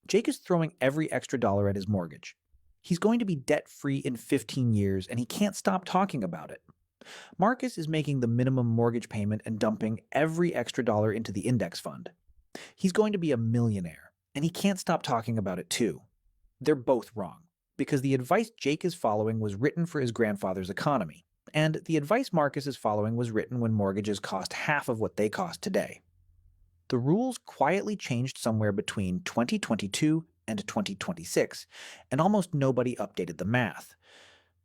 Jake is throwing every extra dollar at his mortgage. He's going to be debt-free in 15 years, and he can't stop talking about it. Marcus is making the minimum mortgage payment and dumping every extra dollar into the index fund. He's going to be a millionaire, and he can't stop talking about it too. They're both wrong, because the advice Jake is following was written for his grandfather's economy, and the advice Marcus is following was written when mortgages cost half of what they cost today. The rules quietly changed somewhere between 2022 and 2026, and almost nobody updated the math.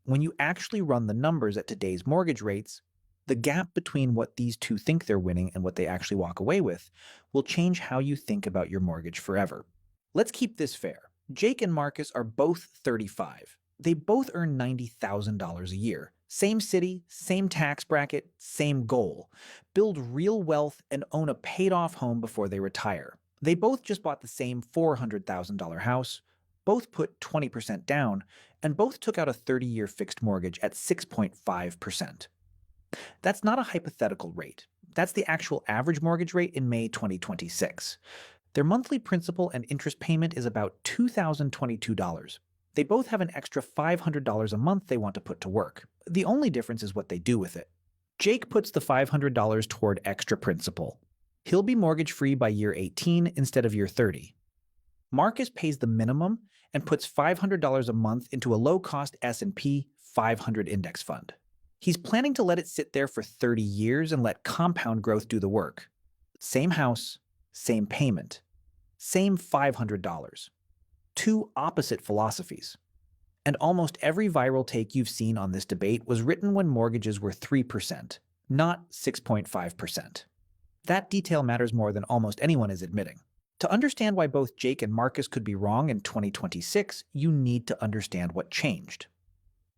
When you actually run the numbers at today's mortgage rates, the gap between what these two think they're winning and what they actually walk away with will change how you think about your mortgage forever. Let's keep this fair. Jake and Marcus are both 35. They both earn $90,000 a year. Same city, same tax bracket, same goal. Build real wealth and own a paid-off home before they retire. They both just bought the same $400,000 house, both put 20% down, and both took out a 30-year fixed mortgage at 6.5%. That's not a hypothetical rate. That's the actual average mortgage rate in May 2026. Their monthly principal and interest payment is about $2,022. They both have an extra $500 a month they want to put to work. The only difference is what they do with it. Jake puts the $500 toward extra principal. He'll be mortgage-free by year 18 instead of year 30. Marcus pays the minimum and puts $500 a month into a low-cost S&P 500 index fund. He's planning to let it sit there for 30 years and let compound growth do the work. Same house, same payment, same $500. Two opposite philosophies. And almost every viral take you've seen on this debate was written when mortgages were 3%, not 6.5%. That detail matters more than almost anyone is admitting. To understand why both Jake and Marcus could be wrong in 2026, you need to understand what changed.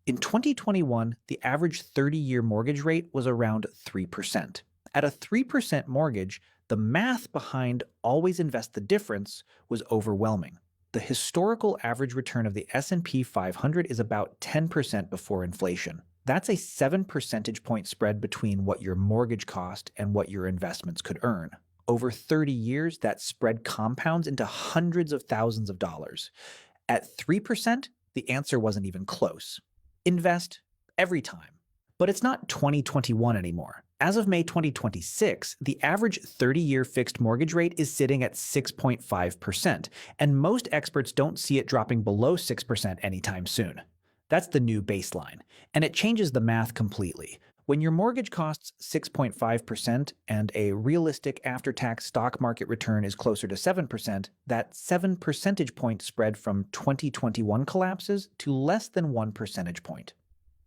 In 2021, the average 30-year mortgage rate was around 3%. At a 3% mortgage, the math behind always invest the difference was overwhelming. The historical average return of the S&P 500 is about 10% before inflation. That's a 7 percentage point spread between what your mortgage cost and what your investments could earn. Over 30 years, that spread compounds into hundreds of thousands of dollars. At 3%, the answer wasn't even close. Invest every time. But it's not 2021 anymore. As of May 2026, the average 30-year fixed mortgage rate is sitting at 6.5%, and most experts don't see it dropping below 6% anytime soon. That's the new baseline, and it changes the math completely. When your mortgage costs 6.5% and a realistic after-tax stock market return is closer to 7%, that 7 percentage point spread from 2021 collapses to less than 1 percentage point.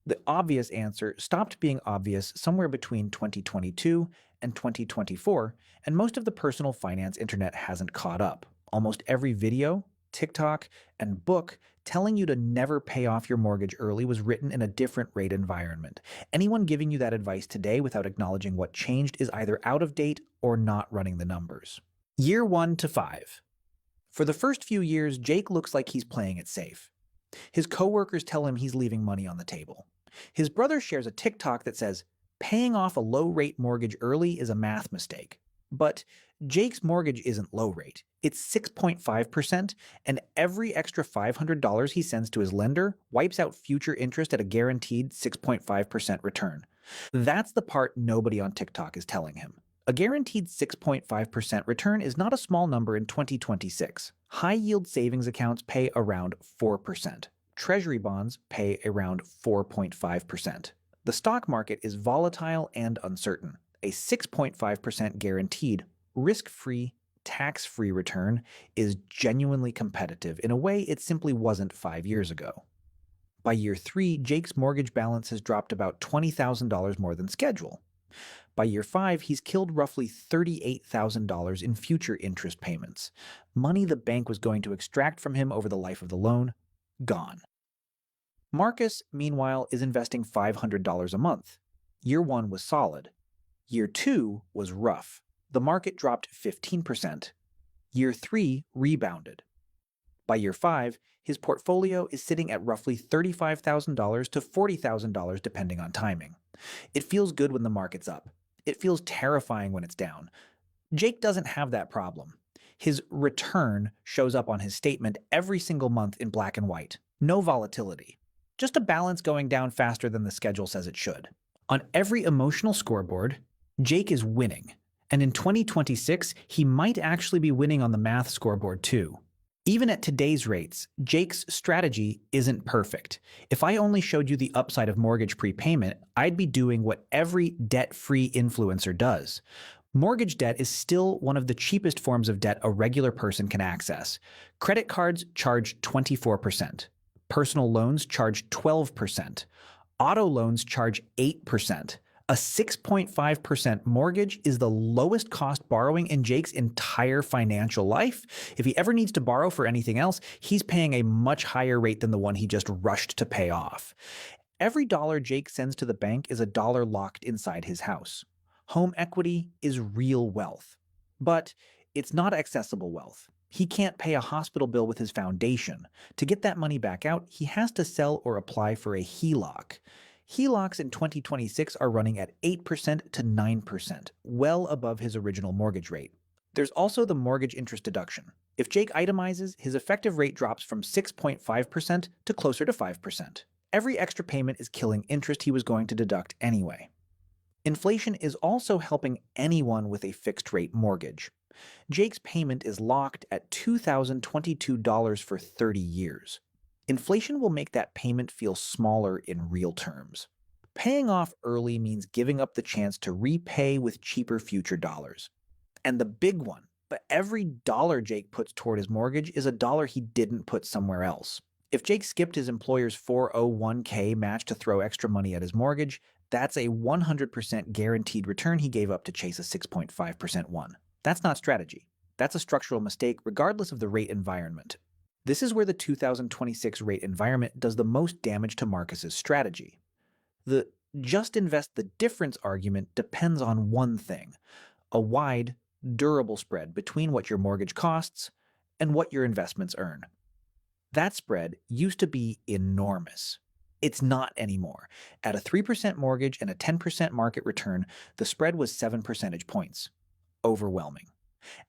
The obvious answer stopped being obvious somewhere between 2022 and 2024, and most of the personal finance internet hasn't caught up. Almost every video, TikTok, and book telling you to never pay off your mortgage early was written in a different rate environment. Anyone giving you that advice today without acknowledging what changed is either out of date or not running the numbers. Year 1 to 5. For the first few years, Jake looks like he's playing it safe. His coworkers tell him he's leaving money on the table. His brother shares a TikTok that says, paying off a low-rate mortgage early is a math mistake. But Jake's mortgage isn't low rate. It's 6.5%, and every extra $500 he sends to his lender wipes out future interest at a guaranteed 6.5% return. That's the part nobody on TikTok is telling him. A guaranteed 6.5% return is not a small number in 2026. High-yield savings accounts pay around 4%. Treasury bonds pay around 4.5%. The stock market is volatile and uncertain. A 6.5% guaranteed, risk-free, tax-free return is genuinely competitive in a way it simply wasn't 5 years ago. By year 3, Jake's mortgage balance has dropped about $20,000 more than schedule. By year 5, he's killed roughly $38,000 in future interest payments. Money the bank was going to extract from him over the life of the loan, gone. Marcus, meanwhile, is investing $500 a month. Year 1 was solid. Year 2 was rough. The market dropped 15%. Year 3 rebounded. By year 5, his portfolio is sitting at roughly $35,000 to $40,000 depending on timing. It feels good when the market's up. It feels terrifying when it's down. Jake doesn't have that problem. His return shows up on his statement every single month in black and white. No volatility. Just a balance going down faster than the schedule says it should. On every emotional scoreboard, Jake is winning. And in 2026, he might actually be winning on the math scoreboard too. Even at today's rates, Jake's strategy isn't perfect. If I only showed you the upside of mortgage prepayment, I'd be doing what every debt-free influencer does. Mortgage debt is still one of the cheapest forms of debt a regular person can access. Credit cards charge 24%. Personal loans charge 12%. Auto loans charge 8%. A 6.5% mortgage is the lowest cost borrowing in Jake's entire financial life. If he ever needs to borrow for anything else, he's paying a much higher rate than the one he just rushed to pay off. Every dollar Jake sends to the bank is a dollar locked inside his house. Home equity is real wealth, but it's not accessible wealth. He can't pay a hospital bill with his foundation. To get that money back out, he has to sell or apply for a HELOC. HELOCs in 2026 are running at 8% to 9%, well above his original mortgage rate. There's also the mortgage interest deduction. If Jake itemizes, his effective rate drops from 6.5% to closer to 5%. Every extra payment is killing interest he was going to deduct anyway. Inflation is also helping anyone with a fixed-rate mortgage. Jake's payment is locked at $2,022 for 30 years. Inflation will make that payment feel smaller in real terms. Paying off early means giving up the chance to repay with cheaper future dollars. And the big one, but every dollar Jake puts toward his mortgage is a dollar he didn't put somewhere else. If Jake skipped his employer's 401k match to throw extra money at his mortgage, that's a 100% guaranteed return he gave up to chase a 6.5% one. That's not strategy. That's a structural mistake regardless of the rate environment. This is where the 2026 rate environment does the most damage to Marcus's strategy. The just invest the difference argument depends on one thing: a wide, durable spread between what your mortgage costs and what your investments earn. That spread used to be enormous. It's not anymore. At a 3% mortgage and a 10% market return, the spread was 7 percentage points. Overwhelming.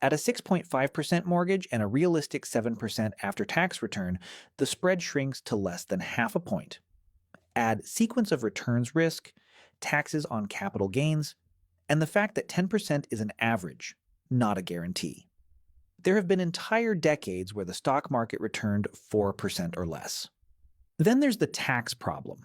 At a 6.5% mortgage and a realistic 7% after-tax return, the spread shrinks to less than half a point. Add sequence of returns risk, taxes on capital gains, and the fact that 10% is an average, not a guarantee. There have been entire decades where the stock market returned 4% or less. Then there's the tax problem.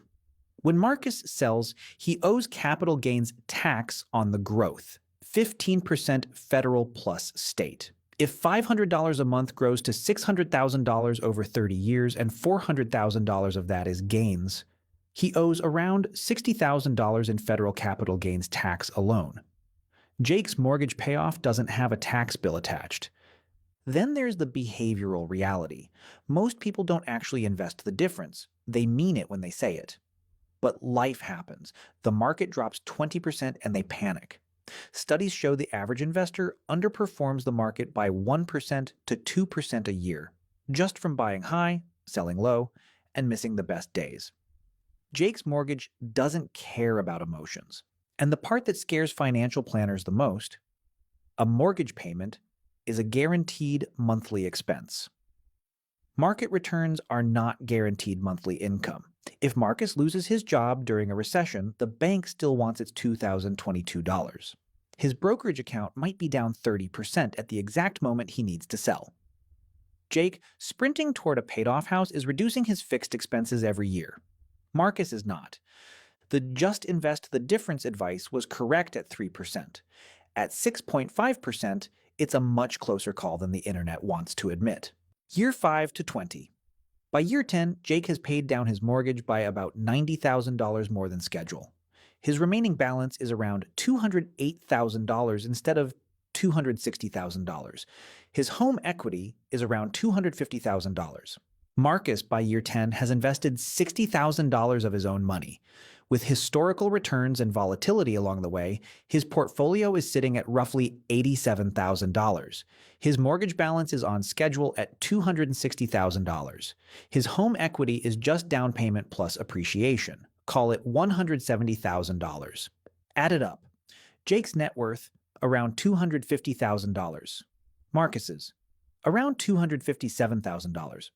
When Marcus sells, he owes capital gains tax on the growth, 15% federal plus state. If $500 a month grows to $600,000 over 30 years and $400,000 of that is gains, he owes around $60,000 in federal capital gains tax alone. Jake's mortgage payoff doesn't have a tax bill attached. Then there's the behavioral reality. Most people don't actually invest the difference. They mean it when they say it. But life happens. The market drops 20% and they panic. Studies show the average investor underperforms the market by 1% to 2% a year, just from buying high, selling low, and missing the best days. Jake's mortgage doesn't care about emotions. And the part that scares financial planners the most, a mortgage payment is a guaranteed monthly expense. Market returns are not guaranteed monthly income. If Marcus loses his job during a recession, the bank still wants its $2,022. His brokerage account might be down 30% at the exact moment he needs to sell. Jake, sprinting toward a paid-off house, is reducing his fixed expenses every year. Marcus is not. The just invest the difference advice was correct at 3%. At 6.5%, it's a much closer call than the internet wants to admit. Year 5 to 20. By year 10, Jake has paid down his mortgage by about $90,000 more than schedule. His remaining balance is around $208,000 instead of $260,000. His home equity is around $250,000. Marcus, by year 10, has invested $60,000 of his own money. With historical returns and volatility along the way, his portfolio is sitting at roughly $87,000. His mortgage balance is on schedule at $260,000. His home equity is just down payment plus appreciation. Call it $170,000. Add it up. Jake's net worth, around $250,000. Marcus's, around $257,000.